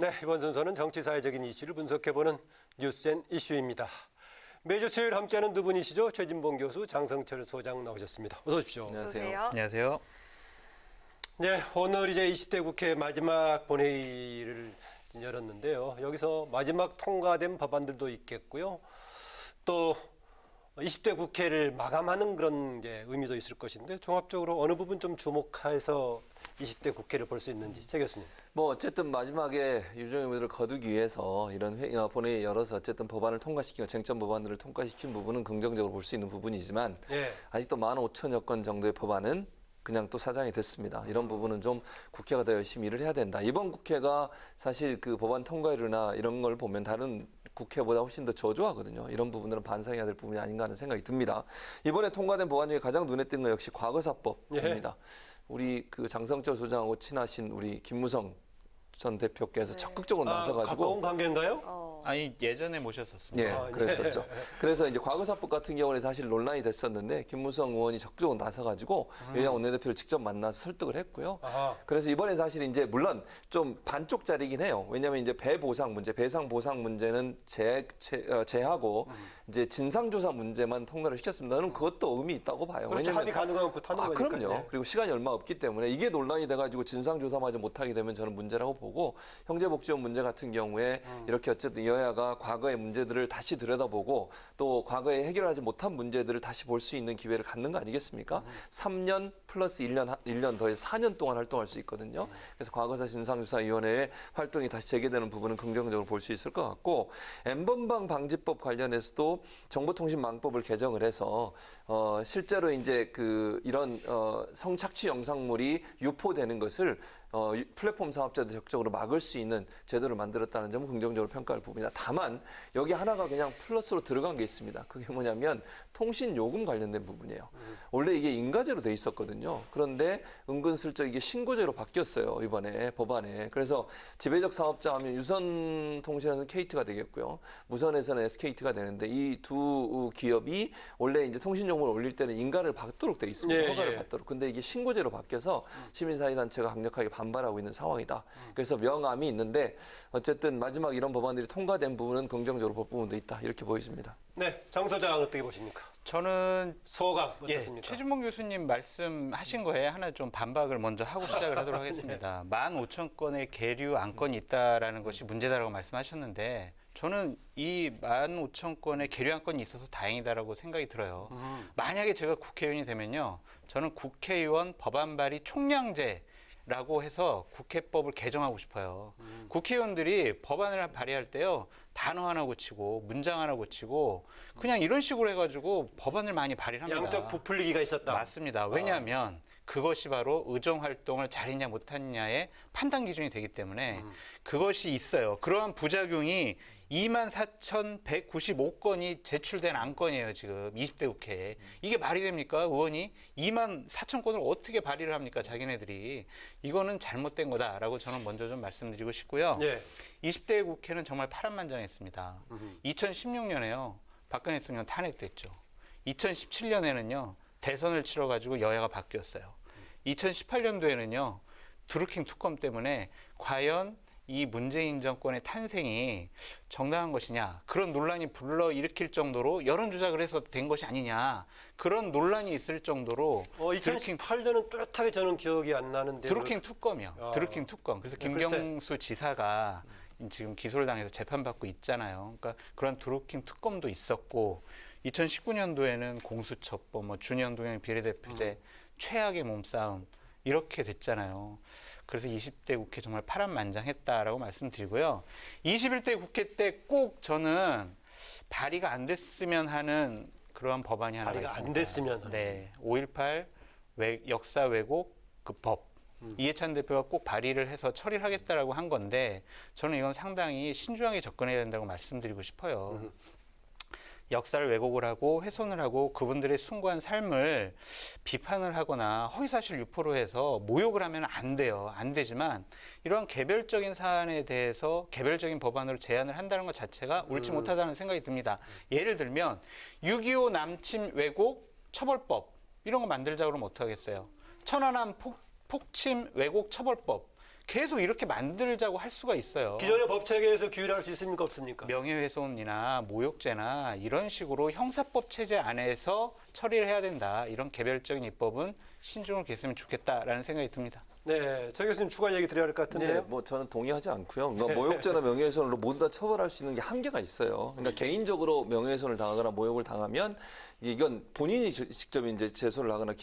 네, 이번 순서는 정치사회적인 이슈를 분석해보는 뉴스앤 이슈입니다. 매주 수요일 함께하는 두 분이시죠. 최진봉 교수, 장성철 소장 나오셨습니다. 어서 오십시오. 안녕하세요. 안녕하세요. 네, 오늘 이제 20대 국회 마지막 본회의를 열었는데요. 여기서 마지막 통과된 법안들도 있겠고요. 또 20대 국회를 마감하는 그런 게 의미도 있을 것인데 종합적으로 어느 부분 좀 주목해서 20대 국회를 볼 수 있는지 최 교수님. 어쨌든 마지막에 유종의 미를 거두기 위해서 이런 본회의 열어서 어쨌든 법안을 통과시키고 쟁점 법안들을 통과시킨 부분은 긍정적으로 볼 수 있는 부분이지만 아직도 15,000여 건 정도의 법안은 그냥 또 사장이 됐습니다. 이런 부분은 좀 국회가 더 열심히 일을 해야 된다. 이번 국회가 사실 그 법안 통과율이나 이런 걸 보면 다른 국회보다 훨씬 더 저조하거든요. 이런 부분들은 반성해야 될 부분이 아닌가 하는 생각이 듭니다. 이번에 통과된 법안 중에 가장 눈에 띈 건 역시 과거사법입니다. 우리 그 장성철 소장하고 친하신 우리 김무성 전 대표께서 적극적으로 나서가지고 가까운 관계인가요? 아니 예전에 모셨었습니다. 예, 그랬었죠. 그래서 이제 과거사법 같은 경우는 사실 논란이 됐었는데 김무성 의원이 적극적으로 나서가지고 여야 원내대표를 직접 만나서 설득을 했고요. 그래서 이번에 사실 이제 물론 좀 반쪽짜리긴 해요. 왜냐하면 이제 배보상 문제, 배상 보상 문제는 제하고 이제 진상조사 문제만 통과를 시켰습니다. 저는 그것도 의미 있다고 봐요. 그렇죠. 왜냐면 합의 가능하면 하는 거니까. 그럼요. 그리고 시간이 얼마 없기 때문에 이게 논란이 돼가지고 진상조사마저 못하게 되면 저는 문제라고 보고 형제복지원 문제 같은 경우에 이렇게 어쨌든 여야가 과거의 문제들을 다시 들여다보고 또 과거에 해결하지 못한 문제들을 다시 볼 수 있는 기회를 갖는 거 아니겠습니까? 3년 플러스 1년 더해서 4년 동안 활동할 수 있거든요. 그래서 과거사 진상조사위원회의 활동이 다시 재개되는 부분은 긍정적으로 볼 수 있을 것 같고 N번방 방지법 관련해서도 정보통신망법을 개정을 해서 실제로 이제 이런 성착취 영상물이 유포되는 것을 플랫폼 사업자들 적극적으로 막을 수 있는 제도를 만들었다는 점은 긍정적으로 평가할 부분이다. 다만 여기 하나가 그냥 플러스로 들어간 게 있습니다. 그게 뭐냐면 통신요금 관련된 부분이에요. 원래 이게 인가제로 돼 있었거든요. 그런데 은근슬쩍 이게 신고제로 바뀌었어요. 이번에 법안에. 그래서 지배적 사업자 하면 유선통신에서는 KT가 되겠고요. 무선에서는 SKT가 되는데 이 두 기업이 원래 이제 통신요금을 올릴 때는 인가를 받도록 돼 있습니다. 허가를 받도록. 근데 이게 신고제로 바뀌어서 시민사회단체가 강력하게 반발하고 있는 상황이다. 그래서 명암이 있는데 어쨌든 마지막 이런 법안들이 통과된 부분은 긍정적으로 볼 부분도 있다. 이렇게 보여집니다. 네, 장 소장 어떻게 보십니까? 저는 소감 어떻습니까? 최진봉 교수님 말씀하신 거에 하나 좀 반박을 먼저 하고 시작을 하도록 하겠습니다. 15,000건의 계류 안건이 있다라는 것이 문제다라고 말씀하셨는데 저는 이 15,000건의 계류 안건이 있어서 다행이다라고 생각이 들어요. 만약에 제가 국회의원이 되면요. 저는 국회의원 법안 발의 총량제 라고 해서 국회법을 개정하고 싶어요. 국회의원들이 법안을 발의할 때요. 단어 하나 고치고 문장 하나 고치고 그냥 이런 식으로 해가지고 법안을 많이 발의를 합니다. 양적 부풀리기가 있었다. 맞습니다. 왜냐하면 그것이 바로 의정활동을 잘했냐 못했냐의 판단 기준이 되기 때문에 그것이 있어요. 그러한 부작용이 24,195건이 제출된 안건이에요. 지금 20대 국회에. 이게 말이 됩니까? 의원이 24,000건을 어떻게 발의를 합니까? 자기네들이. 이거는 잘못된 거다라고 저는 먼저 좀 말씀드리고 싶고요. 20대 국회는 정말 파란만장했습니다. 2016년에요. 박근혜 대통령 탄핵됐죠. 2017년에는요. 대선을 치러가지고 여야가 바뀌었어요. 2018년도에는요. 드루킹 특검 때문에 과연 이 문재인 정권의 탄생이 정당한 것이냐 그런 논란이 불러일으킬 정도로 여론조작을 해서 된 것이 아니냐 그런 논란이 있을 정도로 2018년은 뚜렷하게 저는 기억이 안 나는데 드루킹 특검이요. 드루킹 특검. 그래서 김경수 지사가 지금 기소를 당해서 재판받고 있잖아요. 그러니까 그런 드루킹 특검도 있었고 2019년도에는 공수처법, 준현 동행 비례대표제 최악의 몸싸움 이렇게 됐잖아요. 그래서 20대 국회 정말 파란만장했다라고 말씀드리고요. 21대 국회 때 꼭 저는 발의가 안 됐으면 하는 그러한 법안이 하나가 있습니다. 발의가 안 됐으면. 네, 5.18 역사 왜곡 그 법. 이해찬 대표가 꼭 발의를 해서 처리를 하겠다라고 한 건데 저는 이건 상당히 신중하게 접근해야 된다고 말씀드리고 싶어요. 역사를 왜곡을 하고 훼손을 하고 그분들의 숭고한 삶을 비판을 하거나 허위사실 유포로 해서 모욕을 하면 안 돼요. 안 되지만 이러한 개별적인 사안에 대해서 개별적인 법안으로 제안을 한다는 것 자체가 옳지 못하다는 생각이 듭니다. 예를 들면 6.25 남침 왜곡 처벌법 이런 거 만들자고 그러면 어떡하겠어요. 천안함 폭침 왜곡 처벌법 계속 이렇게 만들자고 할 수가 있어요. 기존의 법 체계에서 규율할 수 있습니까 없습니까? 명예훼손이나 모욕죄나 이런 식으로 형사법 체제 안에서 처리를 해야 된다. 이런 개별적인 입법은 신중을 기했으면 좋겠다라는 생각이 듭니다. 네, 저 교수님 추가 얘기 드려야 할 것 같은데요. 네, 뭐 저는 동의하지 않고요. 그러니까 모욕죄나 명예훼손으로 모두 다 처벌할 수 있는 게 한계가 있어요. 그러니까 개인적으로 명예훼손을 당하거나 모욕을 당하면 이건 본인이 직접 이제 제소를 하거나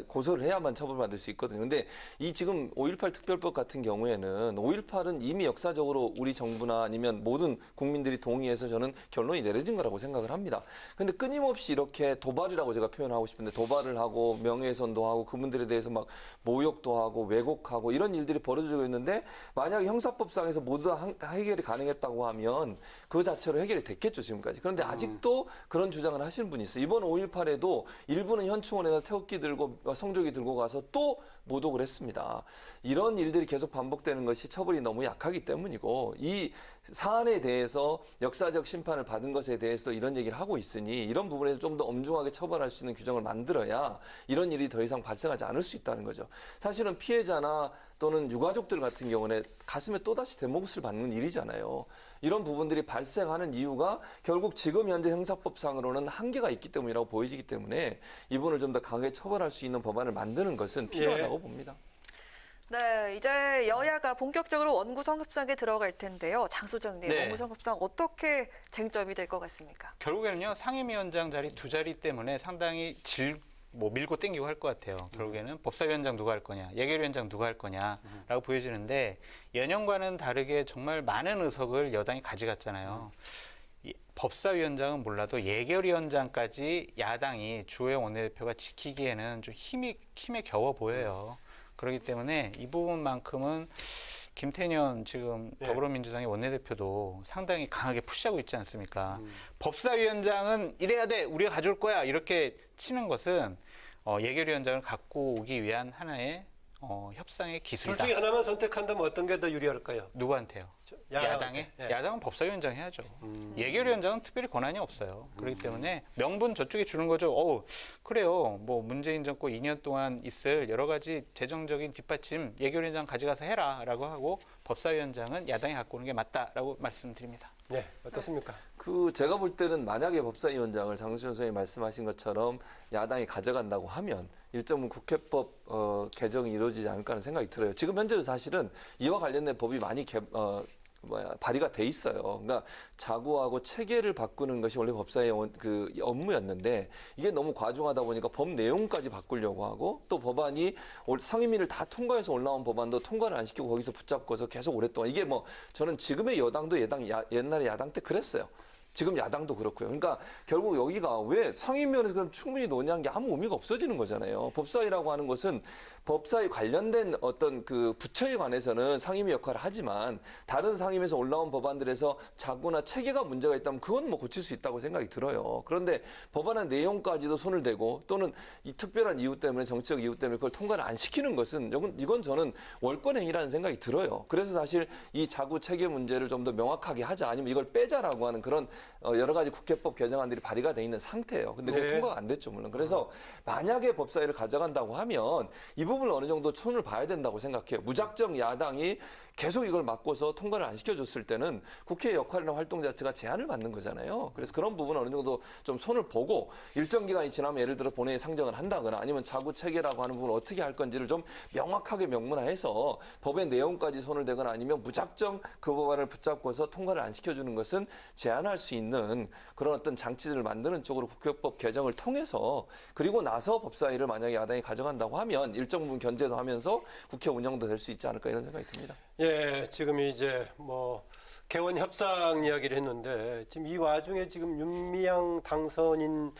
고소를 해야만 처벌받을 수 있거든요. 근데 이 지금 5.18 특별법 같은 경우에는 5.18은 이미 역사적으로 우리 정부나 아니면 모든 국민들이 동의해서 저는 결론이 내려진 거라고 생각을 합니다. 근데 끊임없이 이렇게 도발이라고 제가 표현하고 싶은데 도발을 하고 명예훼손도 하고 그분들에 대해서 막 모욕도 하고 왜곡하고 이런 일들이 벌어지고 있는데 만약에 형사법상에서 모두 다 해결이 가능했다고 하면 그 자체로 해결이 됐겠죠, 지금까지. 그런데 아직도 그런 주장을 하시는 분이 있어요. 이번 5.18에도 일부는 현충원에서 태극기 들고 성조기 들고 가서 또 모독을 했습니다. 이런 일들이 계속 반복되는 것이 처벌이 너무 약하기 때문이고 이 사안에 대해서 역사적 심판을 받은 것에 대해서도 이런 얘기를 하고 있으니 이런 부분에서 좀 더 엄중하게 처벌할 수 있는 규정을 만들어야 이런 일이 더 이상 발생하지 않을 수 있다는 거죠. 사실은 피해자나 또는 유가족들 같은 경우는 가슴에 또다시 대목을 받는 일이잖아요. 이런 부분들이 발생하는 이유가 결국 지금 현재 형사법상으로는 한계가 있기 때문이라고 보여지기 때문에 이 부분을 좀 더 강하게 처벌할 수 있는 법안을 만드는 것은 필요하다고 봅니다. 네, 이제 여야가 본격적으로 원구성 협상에 들어갈 텐데요. 장 소장님, 네. 원구성 협상 어떻게 쟁점이 될 것 같습니까? 결국에는요, 상임위원장 자리 2자리 때문에 상당히 밀고 땡기고 할 것 같아요. 결국에는 법사위원장 누가 할 거냐, 예결위원장 누가 할 거냐라고 보여지는데 예년과는 다르게 정말 많은 의석을 여당이 가져갔잖아요. 법사위원장은 몰라도 예결위원장까지 야당이 주호영 원내대표가 지키기에는 좀 힘에 겨워 보여요. 그렇기 때문에 이 부분만큼은 김태년 지금 네. 더불어민주당의 원내대표도 상당히 강하게 푸시하고 있지 않습니까? 법사위원장은 이래야 돼, 우리가 가져올 거야 이렇게 치는 것은 예결위원장을 갖고 오기 위한 하나의 협상의 둘 기술이다. 중에 하나만 선택한다면 어떤 게 더 유리할까요? 누구한테요? 야당에? 네. 야당은 법사위원장 해야죠. 예결위원장은 특별히 권한이 없어요. 그렇기 때문에 명분 저쪽에 주는 거죠. 그래요. 뭐 문재인 정권 2년 동안 있을 여러 가지 재정적인 뒷받침 예결위원장 가져가서 해라라고 하고 법사위원장은 야당이 갖고 오는 게 맞다라고 말씀드립니다. 네, 어떻습니까? 제가 볼 때는 만약에 법사위원장을 장수현 선생님이 말씀하신 것처럼 야당이 가져간다고 하면 일정은 국회법 개정이 이루어지지 않을까 하는 생각이 들어요. 지금 현재도 사실은 이와 관련된 법이 많이 발의가 돼 있어요. 그러니까 자구하고 체계를 바꾸는 것이 원래 법사의 업무였는데 이게 너무 과중하다 보니까 법 내용까지 바꾸려고 하고 또 법안이 상임위를 다 통과해서 올라온 법안도 통과를 안 시키고 거기서 붙잡고서 계속 오랫동안 이게 저는 지금의 여당도 옛날에 야당 때 그랬어요. 지금 야당도 그렇고요. 그러니까 결국 여기가 왜 상임위원회에서 그럼 충분히 논의한 게 아무 의미가 없어지는 거잖아요. 법사위라고 하는 것은 법사위 관련된 어떤 그 부처에 관해서는 상임위 역할을 하지만 다른 상임위에서 올라온 법안들에서 자구나 체계가 문제가 있다면 그건 고칠 수 있다고 생각이 들어요. 그런데 법안의 내용까지도 손을 대고 또는 이 특별한 이유 때문에 정치적 이유 때문에 그걸 통과를 안 시키는 것은 이건 저는 월권행위라는 생각이 들어요. 그래서 사실 이 자구 체계 문제를 좀 더 명확하게 하자 아니면 이걸 빼자라고 하는 그런 여러 가지 국회법 개정안들이 발의가 돼 있는 상태예요. 근데 그게 네. 통과가 안 됐죠, 물론. 그래서 만약에 법사위를 가져간다고 하면 이 부분을 어느 정도 손을 봐야 된다고 생각해요. 무작정 야당이 계속 이걸 막고서 통과를 안 시켜줬을 때는 국회의 역할이나 활동 자체가 제한을 받는 거잖아요. 그래서 그런 부분은 어느 정도 좀 손을 보고 일정 기간이 지나면 예를 들어 본회의 상정을 한다거나 아니면 자구 체계라고 하는 부분을 어떻게 할 건지를 좀 명확하게 명문화해서 법의 내용까지 손을 대거나 아니면 무작정 그 법안을 붙잡고서 통과를 안 시켜주는 것은 제한할 수 있는 그런 어떤 장치들을 만드는 쪽으로 국회법 개정을 통해서 그리고 나서 법사위를 만약에 야당이 가져간다고 하면 일정 부분 견제도 하면서 국회 운영도 될 수 있지 않을까 이런 생각이 듭니다. 예, 지금 이제 개원 협상 이야기를 했는데 지금 이 와중에 지금 윤미향 당선인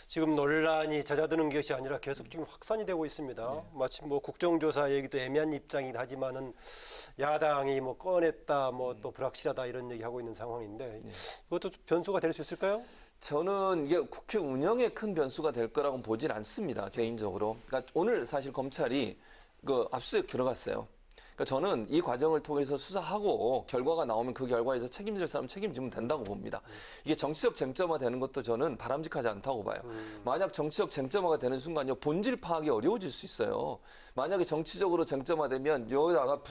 지금 논란이 잦아드는 것이 아니라 계속 지금 확산이 되고 있습니다. 네. 마치 국정조사 얘기도 애매한 입장이긴 하지만은 야당이 꺼냈다, 또 불확실하다 이런 얘기하고 있는 상황인데 이것도 변수가 될 수 있을까요? 저는 이게 국회 운영에 큰 변수가 될 거라고 보진 않습니다. 개인적으로. 그러니까 오늘 사실 검찰이 압수수색 들어갔어요. 그러니까 저는 이 과정을 통해서 수사하고 결과가 나오면 그 결과에서 책임질 사람 책임지면 된다고 봅니다. 이게 정치적 쟁점화 되는 것도 저는 바람직하지 않다고 봐요. 만약 정치적 쟁점화가 되는 순간요 본질 파악이 어려워질 수 있어요. 만약에 정치적으로 쟁점화되면 여야가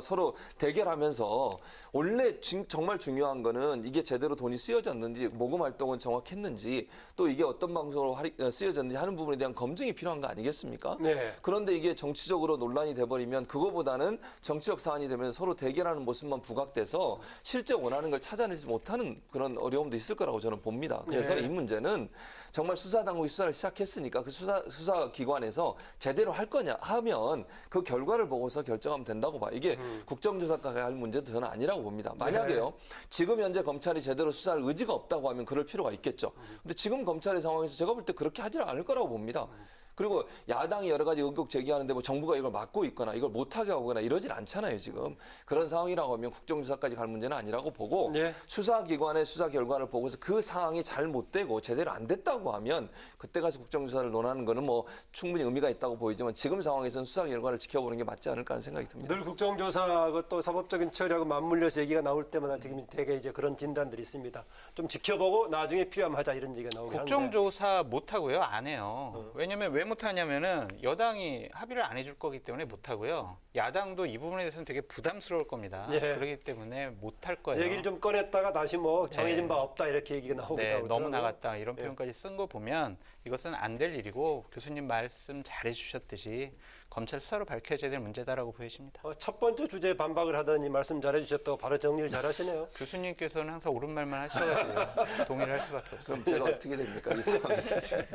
서로 대결하면서 원래 정말 중요한 거는 이게 제대로 돈이 쓰여졌는지 모금 활동은 정확했는지 또 이게 어떤 방식으로 쓰여졌는지 하는 부분에 대한 검증이 필요한 거 아니겠습니까? 네. 그런데 이게 정치적으로 논란이 돼버리면 그거보다는 정치적 사안이 되면 서로 대결하는 모습만 부각돼서 실제 원하는 걸 찾아내지 못하는 그런 어려움도 있을 거라고 저는 봅니다. 그래서 네. 이 문제는 정말 수사당국이 수사를 시작했으니까 그 수사기관에서 제대로 할 거냐 하면 그 결과를 보고서 결정하면 된다고 봐요. 이게 국정조사까지 할 문제도 저는 아니라고 봅니다. 만약에요. 지금 현재 검찰이 제대로 수사할 의지가 없다고 하면 그럴 필요가 있겠죠. 근데 지금 검찰의 상황에서 제가 볼 때 그렇게 하지 않을 거라고 봅니다. 그리고 야당이 여러 가지 의혹 제기하는데 뭐 정부가 이걸 막고 있거나 이걸 못하게 하거나 이러진 않잖아요, 지금. 그런 상황이라고 하면 국정조사까지 갈 문제는 아니라고 보고 네. 수사기관의 수사 결과를 보고서 그 상황이 잘못되고 제대로 안 됐다고 하면 그때 가서 국정조사를 논하는 거는 뭐 충분히 의미가 있다고 보이지만 지금 상황에서는 수사 결과를 지켜보는 게 맞지 않을까 하는 생각이 듭니다. 늘 국정조사하고 또 사법적인 처리하고 맞물려서 얘기가 나올 때마다 지금 되게 이제 그런 진단들이 있습니다. 좀 지켜보고 나중에 필요하면 하자 이런 얘기가 나오긴 한데. 국정조사 못 하고요, 안 해요. 왜냐면 왜 못 하냐면은 여당이 합의를 안 해줄 거기 때문에 못 하고요. 야당도 이 부분에 대해서는 되게 부담스러울 겁니다. 예. 그렇기 때문에 못 할 거예요. 얘기를 좀 꺼냈다가 다시 뭐 정해진 네. 바 없다 이렇게 얘기가 나오기도 네, 하고 너무 나갔다 이런 예. 표현까지 쓴 거 보면 이것은 안 될 일이고 교수님 말씀 잘해주셨듯이 검찰 수사로 밝혀져야 될 문제다라고 보여집니다. 첫 번째 주제에 반박을 하더니 말씀 잘해주셨다고 바로 정리를 잘하시네요. 교수님께서는 항상 옳은 말만 하셔가지고 동의를 할 수밖에 없어요. 그럼 제가 어떻게 됩니까? 이 상황에서 지금.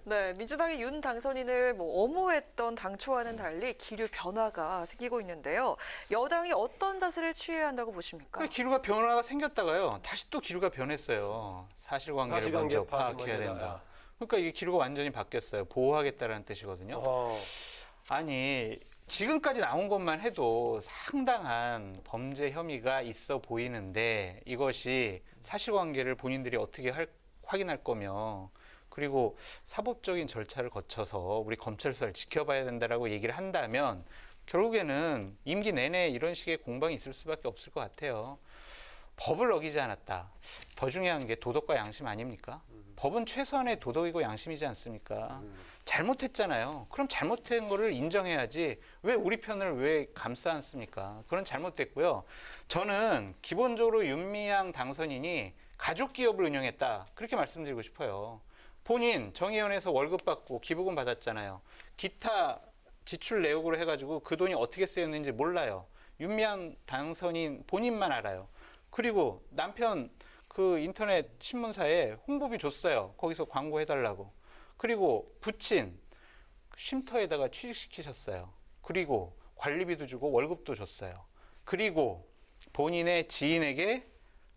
네, 민주당의 윤 당선인을 뭐 엄호했던 당초와는 달리 기류 변화가 생기고 있는데요. 여당이 어떤 자세를 취해야 한다고 보십니까? 그 기류가 변화가 생겼다가요. 다시 또 기류가 변했어요. 사실관계를 사실관계 먼저 파악이 파악해야 먼저다. 된다. 그러니까 이게 기류가 완전히 바뀌었어요. 보호하겠다라는 뜻이거든요. 아니 지금까지 나온 것만 해도 상당한 범죄 혐의가 있어 보이는데 이것이 사실관계를 본인들이 어떻게 확인할 거며 그리고 사법적인 절차를 거쳐서 우리 검찰 수사를 지켜봐야 된다라고 얘기를 한다면 결국에는 임기 내내 이런 식의 공방이 있을 수밖에 없을 것 같아요. 법을 어기지 않았다. 더 중요한 게 도덕과 양심 아닙니까? 법은 최소한의 도덕이고 양심이지 않습니까? 잘못했잖아요. 그럼 잘못된 거를 인정해야지 왜 우리 편을 왜 감싸 안습니까? 그건 잘못됐고요. 저는 기본적으로 윤미향 당선인이 가족 기업을 운영했다. 그렇게 말씀드리고 싶어요. 본인 정의연에서 월급 받고 기부금 받았잖아요. 기타 지출 내역으로 해가지고 그 돈이 어떻게 쓰였는지 몰라요. 윤미향 당선인 본인만 알아요. 그리고 남편 그 인터넷 신문사에 홍보비 줬어요. 거기서 광고해달라고. 그리고 부친 쉼터에다가 취직시키셨어요. 그리고 관리비도 주고 월급도 줬어요. 그리고 본인의 지인에게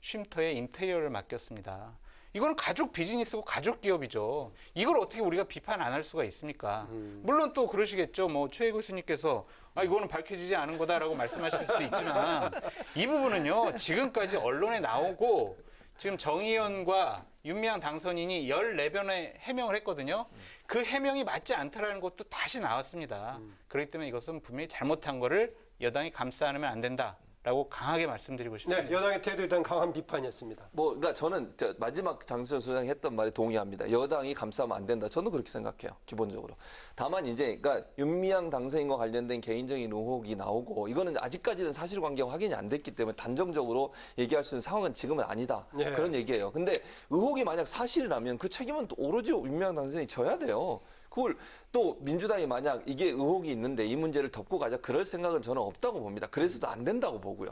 쉼터의 인테리어를 맡겼습니다. 이거는 가족 비즈니스고 가족 기업이죠. 이걸 어떻게 우리가 비판 안 할 수가 있습니까? 물론 또 그러시겠죠. 뭐 최 교수님께서 이거는 밝혀지지 않은 거다라고 말씀하실 수도 있지만 이 부분은요. 지금까지 언론에 나오고 지금 정의연과 윤미향 당선인이 14번의 해명을 했거든요. 그 해명이 맞지 않다라는 것도 다시 나왔습니다. 그렇기 때문에 이것은 분명히 잘못한 거를 여당이 감싸 안으면 안 된다라고 강하게 말씀드리고 싶습니다. 네, 여당의 태도에 대한 강한 비판이었습니다. 그러니까 저는 마지막 장수현 소장이 했던 말에 동의합니다. 여당이 감싸면 안 된다. 저는 그렇게 생각해요. 기본적으로. 다만 이제 그러니까 윤미향 당선인과 관련된 개인적인 의혹이 나오고 이거는 아직까지는 사실관계가 확인이 안 됐기 때문에 단정적으로 얘기할 수 있는 상황은 지금은 아니다. 네. 그런 얘기예요. 근데 의혹이 만약 사실이라면 그 책임은 또 오로지 윤미향 당선인이 져야 돼요. 그걸 또 민주당이 만약 이게 의혹이 있는데 이 문제를 덮고 가자 그럴 생각은 저는 없다고 봅니다. 그래서도 안 된다고 보고요.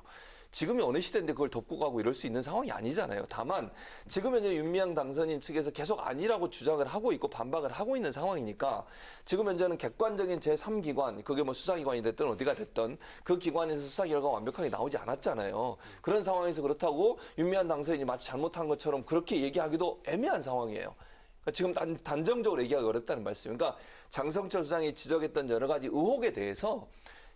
지금이 어느 시대인데 그걸 덮고 가고 이럴 수 있는 상황이 아니잖아요. 다만 지금 현재 윤미향 당선인 측에서 계속 아니라고 주장을 하고 있고 반박을 하고 있는 상황이니까 지금 현재는 객관적인 제3기관, 그게 뭐 수사기관이 됐든 어디가 됐든 그 기관에서 수사 결과가 완벽하게 나오지 않았잖아요. 그런 상황에서 그렇다고 윤미향 당선인이 마치 잘못한 것처럼 그렇게 얘기하기도 애매한 상황이에요. 그러니까 지금 단정적으로 얘기하기 어렵다는 말씀이에요. 그러니까 장성철 수장이 지적했던 여러 가지 의혹에 대해서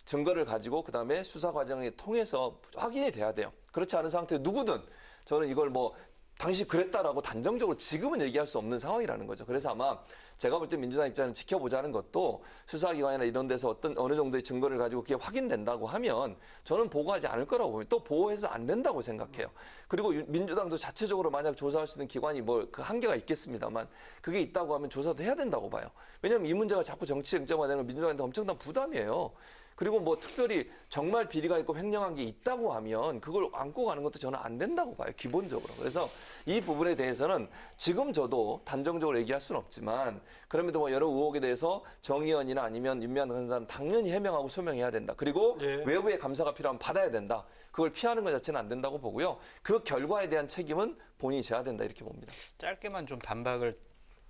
증거를 가지고 그다음에 수사 과정을 통해서 확인이 돼야 돼요. 그렇지 않은 상태에 누구든 저는 이걸 뭐 당시 그랬다라고 단정적으로 지금은 얘기할 수 없는 상황이라는 거죠. 그래서 아마 제가 볼 때 민주당 입장은 지켜보자는 것도 수사기관이나 이런 데서 어느 정도의 증거를 가지고 그게 확인된다고 하면 저는 보고하지 않을 거라고 봅니다. 또 보호해서 안 된다고 생각해요. 그리고 민주당도 자체적으로 만약 조사할 수 있는 기관이 뭐 그 한계가 있겠습니다만 그게 있다고 하면 조사도 해야 된다고 봐요. 왜냐하면 이 문제가 자꾸 정치 쟁점화되는 건 민주당한테 엄청난 부담이에요. 그리고 뭐 특별히 정말 비리가 있고 횡령한 게 있다고 하면 그걸 안고 가는 것도 저는 안 된다고 봐요. 기본적으로. 그래서 이 부분에 대해서는 지금 저도 단정적으로 얘기할 수는 없지만 그럼에도 뭐 여러 의혹에 대해서 정의연이나 아니면 윤미향 당선자는 당연히 해명하고 소명해야 된다. 그리고 예. 외부의 감사가 필요하면 받아야 된다. 그걸 피하는 것 자체는 안 된다고 보고요. 그 결과에 대한 책임은 본인이 져야 된다 이렇게 봅니다. 짧게만 좀 반박을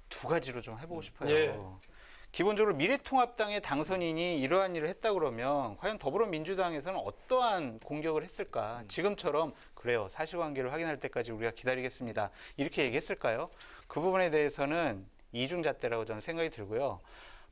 두 가지로 좀 해보고 싶어요. 예. 기본적으로 미래통합당의 당선인이 이러한 일을 했다 그러면 과연 더불어민주당에서는 어떠한 공격을 했을까? 지금처럼 그래요. 사실관계를 확인할 때까지 우리가 기다리겠습니다. 이렇게 얘기했을까요? 그 부분에 대해서는 이중잣대라고 저는 생각이 들고요.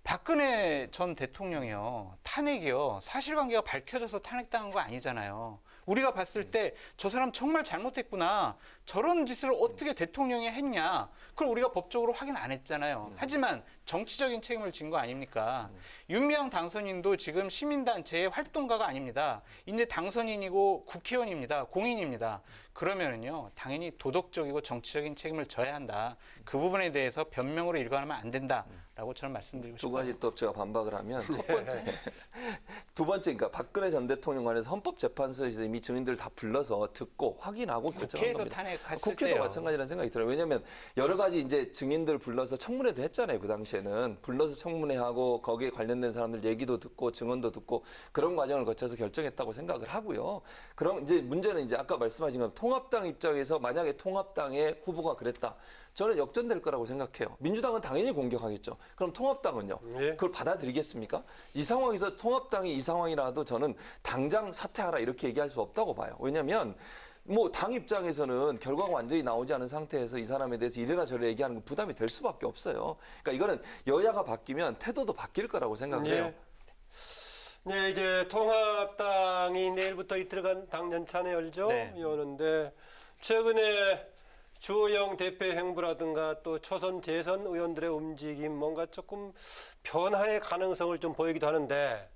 박근혜 전 대통령이요. 탄핵이요. 사실관계가 밝혀져서 탄핵당한 거 아니잖아요. 우리가 봤을 때 저 사람 정말 잘못했구나. 저런 짓을 어떻게 대통령이 했냐. 그걸 우리가 법적으로 확인 안 했잖아요. 하지만 정치적인 책임을 진 거 아닙니까? 윤미향 당선인도 지금 시민단체의 활동가가 아닙니다. 이제 당선인이고 국회의원입니다. 공인입니다. 그러면은요, 당연히 도덕적이고 정치적인 책임을 져야 한다. 그 부분에 대해서 변명으로 일관하면 안 된다라고 저는 말씀드리고 두 싶어요. 가지 또 제가 반박을 하면 첫 번째, 두 번째, 그러니까 박근혜 전 대통령 관해서 헌법재판소에서 이미 증인들을 다 불러서 듣고 확인하고 결정한 국회에서 겁니다. 탄핵했을 국회도 때요. 마찬가지라는 생각이 들어요. 왜냐하면 여러 가지 이제 증인들 불러서 청문회도 했잖아요. 그 당시에는 불러서 청문회하고 거기에 관련된 사람들 얘기도 듣고 증언도 듣고 그런 과정을 거쳐서 결정했다고 생각을 하고요. 그럼 이제 문제는 이제 아까 말씀하신 것 통합당 입장에서 만약에 통합당의 후보가 그랬다. 저는 역전될 거라고 생각해요. 민주당은 당연히 공격하겠죠. 그럼 통합당은요? 예. 그걸 받아들이겠습니까? 이 상황에서 통합당이 이 상황이라도 저는 당장 사퇴하라 이렇게 얘기할 수 없다고 봐요. 왜냐하면 뭐 당 입장에서는 결과가 완전히 나오지 않은 상태에서 이 사람에 대해서 이래라 저래라 얘기하는 건 부담이 될 수밖에 없어요. 그러니까 이거는 여야가 바뀌면 태도도 바뀔 거라고 생각해요. 네, 이제 통합당이 내일부터 이틀간 당 연찬회 열죠. 네. 여는데 최근에 주호영 대표 행보라든가 또 초선 재선 의원들의 움직임 뭔가 조금 변화의 가능성을 좀 보이기도 하는데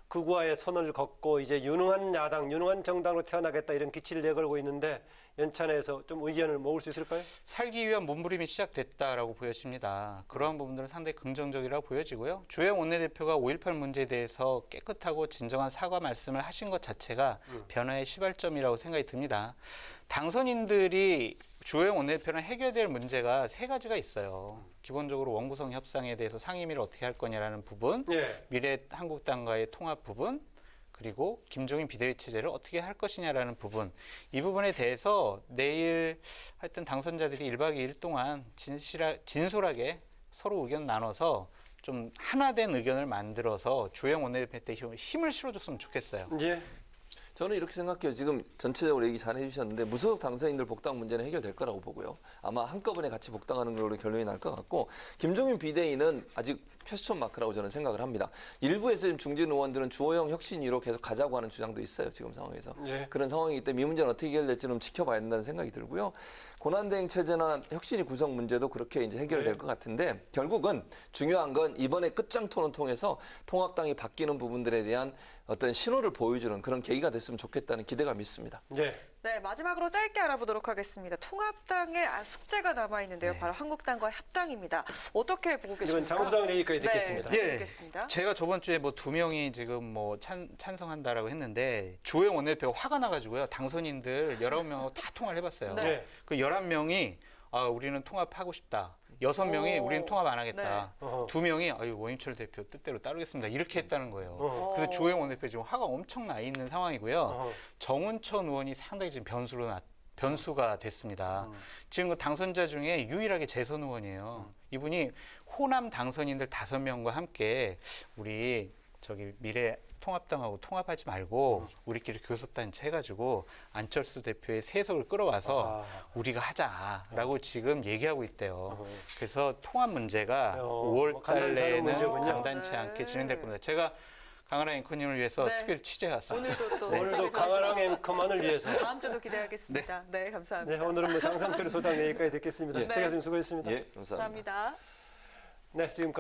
극우와의 선을 걷고 이제 유능한 야당, 유능한 정당으로 태어나겠다 이런 기치를 내걸고 있는데 연찬회에서 좀 의견을 모을 수 있을까요? 살기 위한 몸부림이 시작됐다라고 보여집니다. 그러한 부분들은 상당히 긍정적이라고 보여지고요. 주호영 원내대표가 5.18 문제에 대해서 깨끗하고 진정한 사과 말씀을 하신 것 자체가 변화의 시발점이라고 생각이 듭니다. 당선인들이 주호영 원내대표랑 해결될 문제가 세 가지가 있어요. 기본적으로 원구성 협상에 대해서 상임위를 어떻게 할 거냐라는 부분, 예. 미래한국당과의 통합 부분, 그리고 김종인 비대위 체제를 어떻게 할 것이냐라는 부분. 이 부분에 대해서 내일 하여튼 당선자들이 1박 2일 동안 진솔하게 서로 의견 나눠서 좀 하나된 의견을 만들어서 주호영 원내대표한테 힘을 실어줬으면 좋겠어요. 예. 저는 이렇게 생각해요. 지금 전체적으로 얘기 잘 해주셨는데 무소속 당선인들 복당 문제는 해결될 거라고 보고요. 아마 한꺼번에 같이 복당하는 걸로 결론이 날 것 같고 김종인 비대위는 아직 퀘스천 마크라고 저는 생각을 합니다. 일부에서 지금 중진 의원들은 주호영 혁신위로 계속 가자고 하는 주장도 있어요. 지금 상황에서. 예. 그런 상황이기 때문에 이 문제는 어떻게 해결될지는 지켜봐야 된다는 생각이 들고요. 고난대행 체제나 혁신위 구성 문제도 그렇게 이제 해결될 것 같은데 결국은 중요한 건 이번에 끝장 토론 통해서 통합당이 바뀌는 부분들에 대한 어떤 신호를 보여주는 그런 계기가 됐으면 좋겠다는 기대감이 있습니다. 예. 네, 마지막으로 짧게 알아보도록 하겠습니다. 통합당의 숙제가 남아 있는데요. 바로 한국당과의 합당입니다. 어떻게 보고 계십니까? 이건 장수당 얘기까지 듣겠습니다. 네, 예. 듣겠습니다. 제가 저번 주에 뭐 2명이 지금 뭐 찬성한다라고 했는데 주호영 원내대표가 화가 나가지고요. 당선인들 19명하고 다 통화를 해봤어요. 네. 그 11명이 우리는 통합하고 싶다. 6명이 오. 우리는 통합 안 하겠다. 네. 어허. 2명이 원인철 대표 뜻대로 따르겠습니다. 이렇게 했다는 거예요. 어허. 그래서 주호영 원내대표 지금 화가 엄청 나 있는 상황이고요. 어허. 정운천 의원이 상당히 지금 변수가 됐습니다. 지금 그 당선자 중에 유일하게 재선 의원이에요. 이분이 호남 당선인들 5명과 함께 우리 미래 통합당하고 통합하지 말고 우리끼리 교섭단체 해가지고 안철수 대표의 세석을 끌어와서 우리가 하자라고 지금 얘기하고 있대요. 그래서 통합 문제가 5월 간단치 않은 달에는 문제군요. 간단치 네. 않게 진행될 겁니다. 제가 강하라 앵커님을 위해서 네. 특별히 취재해 왔습니다. 오늘도 또 오늘도 시작해 강하랑 주셔서 앵커만을 위해서. 다음 주도 기대하겠습니다. 네, 감사합니다. 네, 오늘은 뭐 장상철 소장 얘기까지 듣겠습니다. 예. 차 교수님 수고했습니다. 예, 감사합니다. 감사합니다. 네, 지금까지